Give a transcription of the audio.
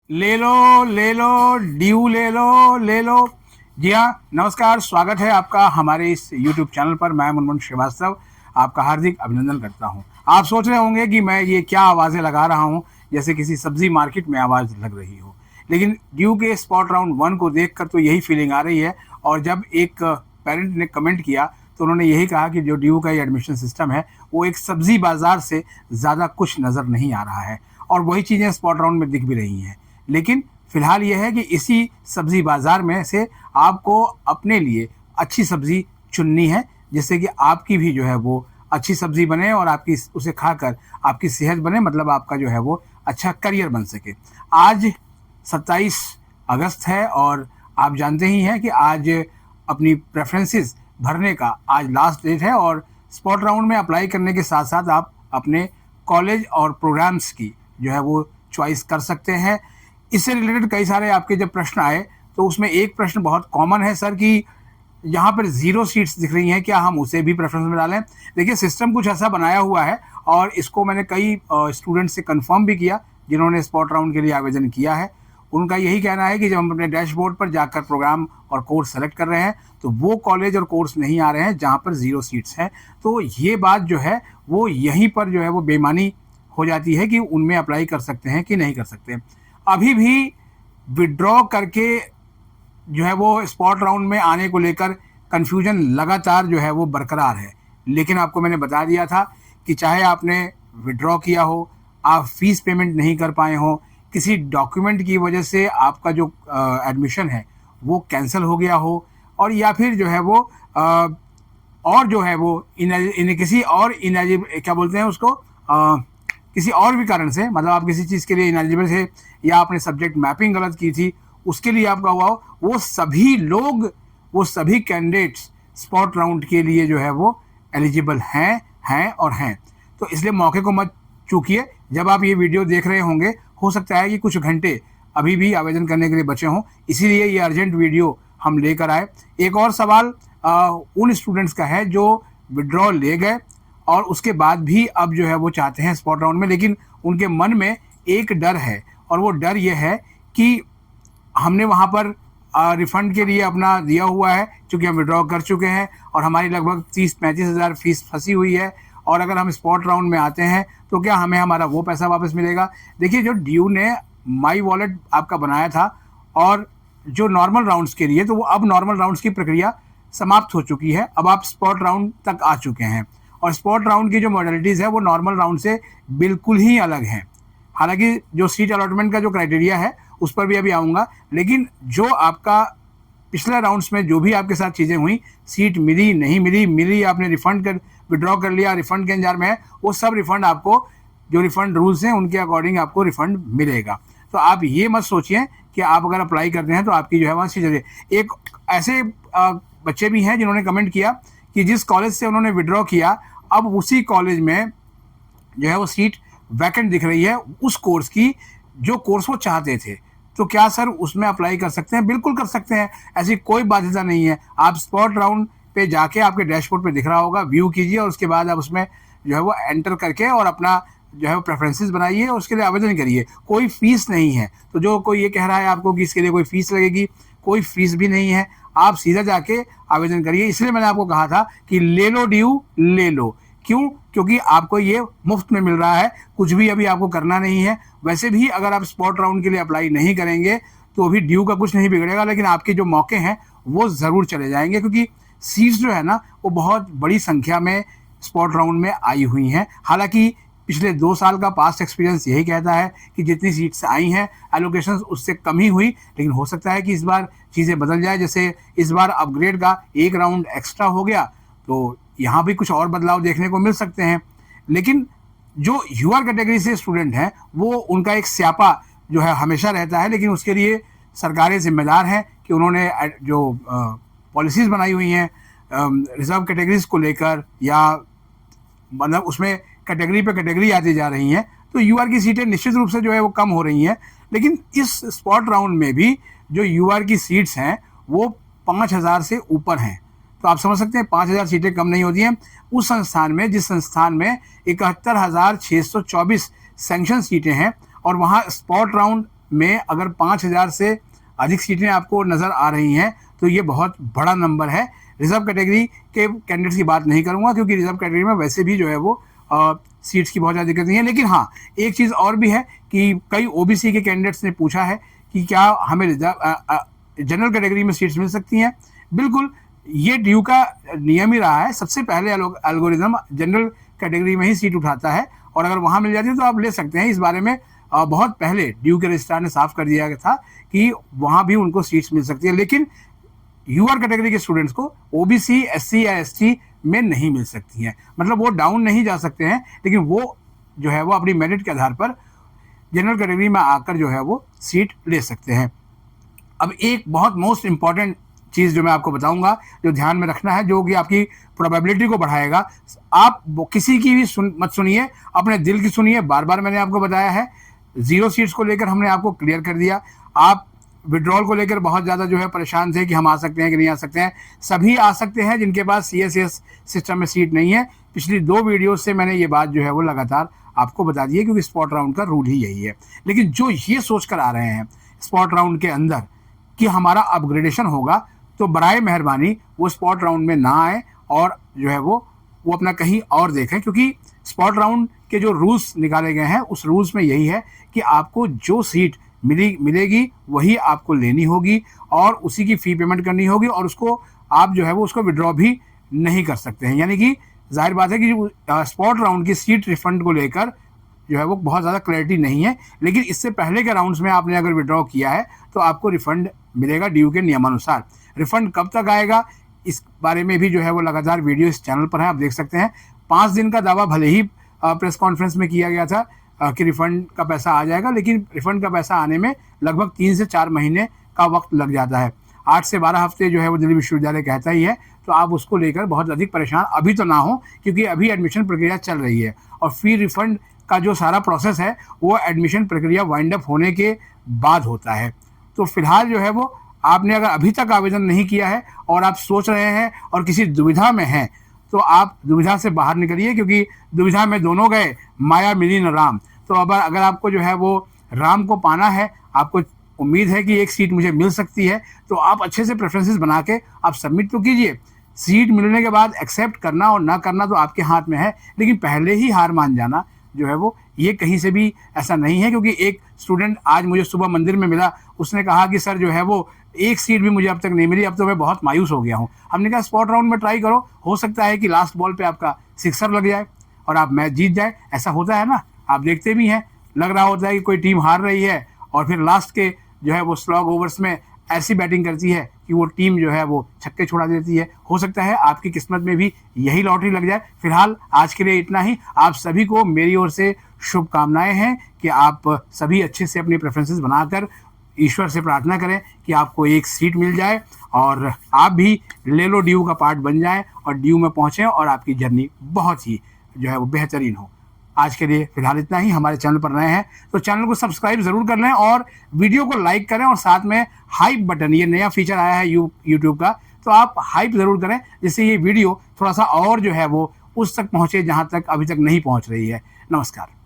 ले लो ड्यू ले लो। जी हाँ, नमस्कार, स्वागत है आपका हमारे इस YouTube चैनल पर। मैं मुनमुन श्रीवास्तव आपका हार्दिक अभिनंदन करता हूँ। आप सोच रहे होंगे कि मैं ये क्या आवाज़ें लगा रहा हूँ, जैसे किसी सब्जी मार्केट में आवाज़ लग रही हो, लेकिन ड्यू के स्पॉट राउंड 1 को देखकर तो यही फीलिंग आ रही है। और जब एक पेरेंट ने कमेंट किया तो उन्होंने यही कहा कि जो ड्यू का ये एडमिशन सिस्टम है वो एक सब्जी बाजार से ज़्यादा कुछ नज़र नहीं आ रहा है, और वही चीज़ें स्पॉट राउंड में दिख भी रही हैं। लेकिन फिलहाल यह है कि इसी सब्जी बाजार में से आपको अपने लिए अच्छी सब्जी चुननी है, जिससे कि आपकी भी जो है वो अच्छी सब्जी बने और आपकी उसे खाकर आपकी सेहत बने, मतलब आपका जो है वो अच्छा करियर बन सके। आज 27 अगस्त है और आप जानते ही हैं कि आज अपनी प्रेफरेंसेस भरने का आज लास्ट डेट है, और स्पॉट राउंड में अप्लाई करने के साथ साथ आप अपने कॉलेज और प्रोग्राम्स की जो है वो चॉइस कर सकते हैं। इससे रिलेटेड कई सारे आपके जब प्रश्न आए तो उसमें एक प्रश्न बहुत कॉमन है सर कि यहाँ पर 0 सीट्स दिख रही हैं, क्या हम उसे भी प्रेफरेंस में डालें? देखिए, सिस्टम कुछ ऐसा बनाया हुआ है और इसको मैंने कई स्टूडेंट से कंफर्म भी किया जिन्होंने स्पॉट राउंड के लिए आवेदन किया है। उनका यही कहना है कि जब हम अपने डैशबोर्ड पर जाकर प्रोग्राम और कोर्स सेलेक्ट कर रहे हैं तो वो कॉलेज और कोर्स नहीं आ रहे हैं जहाँ पर 0 सीट्स हैं। तो ये बात जो है वो यहीं पर जो है वो बेईमानी हो जाती है कि उनमें अप्लाई कर सकते हैं कि नहीं कर सकते। अभी भी विड्रॉ करके जो है वो स्पॉट राउंड में आने को लेकर कन्फ्यूजन लगातार जो है वो बरकरार है। लेकिन आपको मैंने बता दिया था कि चाहे आपने विड्रॉ किया हो, आप फीस पेमेंट नहीं कर पाए हो, किसी डॉक्यूमेंट की वजह से आपका जो एडमिशन है वो कैंसिल हो गया हो, और या फिर जो है वो और जो है वो किसी और क्या बोलते हैं उसको, किसी और भी कारण से, मतलब आप किसी चीज़ के लिए इनएलिजिबल थे या आपने सब्जेक्ट मैपिंग गलत की थी, उसके लिए आपका हुआ हो, वो सभी लोग, वो सभी कैंडिडेट्स स्पॉट राउंड के लिए जो है वो एलिजिबल हैं और हैं। तो इसलिए मौके को मत चूकिए। जब आप ये वीडियो देख रहे होंगे हो सकता है कि कुछ घंटे अभी भी आवेदन करने के लिए बचे हों, इसीलिए ये अर्जेंट वीडियो हम लेकर आए। एक और सवाल उन स्टूडेंट्स का है जो विड्रॉ ले गए और उसके बाद भी अब जो है वो चाहते हैं स्पॉट राउंड में, लेकिन उनके मन में एक डर है, और वो डर ये है कि हमने वहाँ पर रिफ़ंड के लिए अपना दिया हुआ है, क्योंकि हम विड्रॉ कर चुके हैं और हमारी लगभग 30-35 हज़ार फीस फंसी हुई है, और अगर हम स्पॉट राउंड में आते हैं तो क्या हमें हमारा वो पैसा वापस मिलेगा? देखिए, जो ड्यू ने माई वॉलेट आपका बनाया था और जो नॉर्मल राउंड्स के लिए, तो वो अब नॉर्मल राउंड्स की प्रक्रिया समाप्त हो चुकी है। अब आप स्पॉट राउंड तक आ चुके हैं, और स्पॉट राउंड की जो मॉडलिटीज़ है वो नॉर्मल राउंड से बिल्कुल ही अलग हैं। हालांकि जो सीट अलॉटमेंट का जो क्राइटेरिया है उस पर भी अभी आऊँगा, लेकिन जो आपका पिछले राउंड्स में जो भी आपके साथ चीज़ें हुई, सीट मिली नहीं मिली आपने रिफ़ंड कर विड्रॉ कर लिया, रिफ़ंड के इंतजार में है, वो सब रिफ़ंड आपको, जो रिफ़ंड रूल्स हैं उनके अकॉर्डिंग आपको रिफ़ंड मिलेगा। तो आप ये मत सोचिए कि आप अगर अप्लाई करते हैं तो आपकी जो है वहाँ सीट चलिए। एक ऐसे बच्चे भी हैं जिन्होंने कमेंट किया कि जिस कॉलेज से उन्होंने विड्रॉ किया, अब उसी कॉलेज में जो है वो सीट वैकेंट दिख रही है उस कोर्स की जो कोर्स वो चाहते थे। तो क्या सर उसमें अप्लाई कर सकते हैं? बिल्कुल कर सकते हैं, ऐसी कोई बाध्यता नहीं है। आप स्पॉट राउंड पे जाके आपके डैशबोर्ड पे दिख रहा होगा, व्यू कीजिए और उसके बाद आप उसमें जो है वो एंटर करके और अपना जो है वो प्रेफरेंसेस बनाइए और उसके लिए आवेदन करिए। कोई फीस नहीं है। तो जो कोई ये कह रहा है आपको कि इसके लिए कोई फीस लगेगी, कोई फीस भी नहीं है, आप सीधा जाके आवेदन करिए। इसलिए मैंने आपको कहा था कि ले लो ड्यू, ले लो। क्यों? क्योंकि आपको ये मुफ्त में मिल रहा है, कुछ भी अभी आपको करना नहीं है। वैसे भी अगर आप स्पॉट राउंड के लिए अप्लाई नहीं करेंगे तो अभी ड्यू का कुछ नहीं बिगड़ेगा, लेकिन आपके जो मौके हैं वो ज़रूर चले जाएंगे, क्योंकि सीट्स जो है ना वो बहुत बड़ी संख्या में स्पॉट राउंड में आई हुई हैं। हालांकि पिछले 2 साल का पास्ट एक्सपीरियंस यही कहता है कि जितनी सीट्स आई हैं एलोकेशंस उससे कम ही हुई, लेकिन हो सकता है कि इस बार चीज़ें बदल जाए। जैसे इस बार अपग्रेड का एक राउंड एक्स्ट्रा हो गया, तो यहाँ भी कुछ और बदलाव देखने को मिल सकते हैं। लेकिन जो यूआर कैटेगरी से स्टूडेंट हैं वो उनका एक स्यापा जो है हमेशा रहता है, लेकिन उसके लिए सरकारें जिम्मेदार हैं कि उन्होंने जो पॉलिसीज़ बनाई हुई हैं रिजर्व कैटेगरीज को लेकर, या मतलब उसमें कैटेगरी पे कैटेगरी आती जा रही हैं, तो यूआर की सीटें निश्चित रूप से जो है वो कम हो रही हैं। लेकिन इस स्पॉट राउंड में भी जो यूआर की सीट्स हैं वो 5,000 से ऊपर हैं। तो आप समझ सकते हैं 5,000 सीटें कम नहीं होती हैं। उस संस्थान में, जिस संस्थान में 71,624 सैंक्शन सीटें हैं और वहाँ स्पॉट राउंड में अगर 5,000 से अधिक सीटें आपको नज़र आ रही हैं तो ये बहुत बड़ा नंबर है। रिजर्व कैटेगरी के कैंडिडेट्स की बात नहीं करूँगा क्योंकि रिजर्व कैटेगरी में वैसे भी जो है वो सीट्स की बहुत ज़्यादा दिक्कत नहीं है। लेकिन हाँ, एक चीज़ और भी है कि कई ओबीसी के कैंडिडेट्स ने पूछा है कि क्या हमें जनरल कैटेगरी में सीट्स मिल सकती हैं। बिल्कुल, ये ड्यू का नियम ही रहा है, सबसे पहले एल्गोरिदम जनरल कैटेगरी में ही सीट उठाता है और अगर वहाँ मिल जाती है तो आप ले सकते हैं। इस बारे में बहुत पहले ड्यू के रजिस्ट्रार ने साफ कर दिया गया था कि वहाँ भी उनको सीट्स मिल सकती है, लेकिन यूआर कैटेगरी के स्टूडेंट्स को ओबीसी, एससी या एसटी में नहीं मिल सकती हैं। मतलब वो डाउन नहीं जा सकते हैं, लेकिन वो जो है वो अपनी मेरिट के आधार पर जनरल कैटेगरी में आकर जो है वो सीट ले सकते हैं। अब एक बहुत मोस्ट इंपॉर्टेंट चीज़ जो मैं आपको बताऊंगा, जो ध्यान में रखना है, जो कि आपकी प्रोबेबिलिटी को बढ़ाएगा। आप किसी की भी मत सुनिए, अपने दिल की सुनिए। बार बार मैंने आपको बताया है, 0 सीट्स को लेकर हमने आपको क्लियर कर दिया। आप विड्रॉल को लेकर बहुत ज़्यादा जो है परेशान थे कि हम आ सकते हैं कि नहीं आ सकते हैं। सभी आ सकते हैं जिनके पास CSS सिस्टम में सीट नहीं है। पिछली 2 वीडियो से मैंने ये बात जो है वो लगातार आपको बता दी है, क्योंकि स्पॉट राउंड का रूल ही यही है। लेकिन जो ये सोच कर आ रहे हैं स्पॉट राउंड के अंदर कि हमारा अपग्रेडेशन होगा, तो बराए मेहरबानी वो स्पॉट राउंड में ना आए और जो है वो अपना कहीं और देखें, क्योंकि स्पॉट राउंड के जो रूल्स निकाले गए हैं उस रूल्स में यही है कि आपको जो सीट मिलेगी वही आपको लेनी होगी और उसी की फ़ी पेमेंट करनी होगी और उसको आप जो है वो उसको विड्रॉ भी नहीं कर सकते हैं। यानी कि जाहिर बात है कि स्पॉट राउंड की सीट रिफंड को लेकर जो है वो बहुत ज़्यादा क्लैरिटी नहीं है, लेकिन इससे पहले के राउंड्स में आपने अगर विड्रॉ किया है तो आपको रिफंड मिलेगा ड्यू के नियमानुसार। रिफंड कब तक आएगा इस बारे में भी जो है वो लगातार वीडियो इस चैनल पर है, आप देख सकते हैं। 5 दिन का दावा भले ही प्रेस कॉन्फ्रेंस में किया गया था कि रिफंड का पैसा आ जाएगा, लेकिन रिफंड का पैसा आने में लगभग 3 से 4 महीने का वक्त लग जाता है। 8 से 12 हफ्ते जो है वो दिल्ली विश्वविद्यालय कहता ही है, तो आप उसको लेकर बहुत अधिक परेशान अभी तो ना हो, क्योंकि अभी एडमिशन प्रक्रिया चल रही है और फी रिफंड का जो सारा प्रोसेस है वो एडमिशन प्रक्रिया वाइंड अप होने के बाद होता है। तो फिलहाल जो है वो आपने अगर अभी तक आवेदन नहीं किया है और आप सोच रहे हैं और किसी दुविधा में हैं, तो आप दुविधा से बाहर निकलिए, क्योंकि दुविधा में दोनों गए माया मिली न राम। तो अब अगर आपको जो है वो राम को पाना है, आपको उम्मीद है कि एक सीट मुझे मिल सकती है, तो आप अच्छे से प्रेफरेंसेस बना के आप सबमिट तो कीजिए। सीट मिलने के बाद एक्सेप्ट करना और ना करना तो आपके हाथ में है, लेकिन पहले ही हार मान जाना जो है वो ये कहीं से भी ऐसा नहीं है। क्योंकि एक स्टूडेंट आज मुझे सुबह मंदिर में मिला, उसने कहा कि सर जो है वो एक सीट भी मुझे अब तक नहीं मिली, अब तो मैं बहुत मायूस हो गया हूँ। हमने कहा स्पॉट राउंड में ट्राई करो, हो सकता है कि लास्ट बॉल पे आपका सिक्सर लग जाए और आप मैच जीत जाए। ऐसा होता है ना, आप देखते भी हैं, लग रहा होता है कि कोई टीम हार रही है और फिर लास्ट के जो है वो स्लॉग ओवर्स में ऐसी बैटिंग करती है कि वो टीम जो है वो छक्के छोड़ा देती है। हो सकता है आपकी किस्मत में भी यही लॉटरी लग जाए। फिलहाल आज के लिए इतना ही। आप सभी को मेरी ओर से शुभकामनाएं हैं कि आप सभी अच्छे से अपनी प्रेफरेंसेस बनाकर ईश्वर से प्रार्थना करें कि आपको एक सीट मिल जाए और आप भी ले लो ड्यू का पार्ट बन जाएं और ड्यू में पहुँचें और आपकी जर्नी बहुत ही जो है वो बेहतरीन हो। आज के लिए फिलहाल इतना ही। हमारे चैनल पर नए हैं तो चैनल को सब्सक्राइब जरूर कर लें और वीडियो को लाइक करें और साथ में हाइप बटन, ये नया फीचर आया है यूट्यूब का, तो आप हाइप जरूर करें, जिससे ये वीडियो थोड़ा सा और जो है वो उस तक पहुंचे जहां तक अभी तक नहीं पहुंच रही है। नमस्कार।